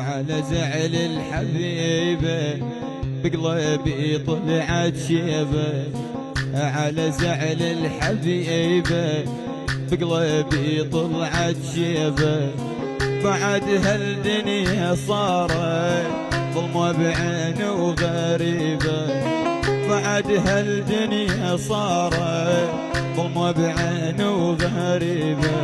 وعلى زعل الحبيبة بقلبي طلعت شيبة، على زعل الحبيبة بقلبي طلعت شيبة. بعد هالدنيا صارت ظلمة بعين وغريبة، بعد هالدنيا صارت ظلمة بعين وغريبة.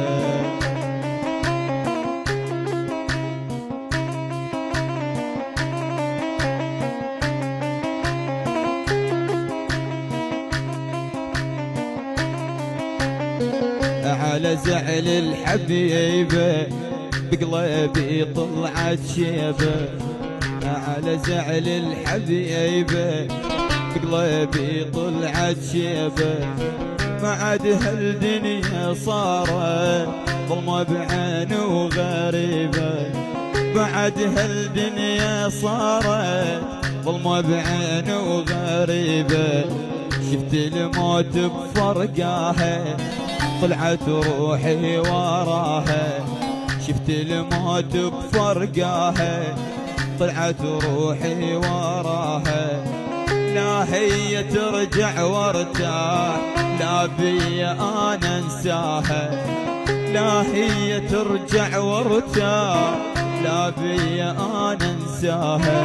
على زعل الحبيبة بقلبي طلعت شيبة، على زعل الحبيبة بقلبي طلعت شيبة. بعد هالدنيا صارت ظلمة بعين وغريبة، بعد هالدنيا صارت ظلمة بعين وغريبة. شفت الموت بفرقاها طلعت روحي وراها، شفت الموت بفرقاها طلعت روحي وراها. لا هي ترجع وارتاح لا بي انا انساها، لا هي ترجع وارتاح لا بي انا انساها.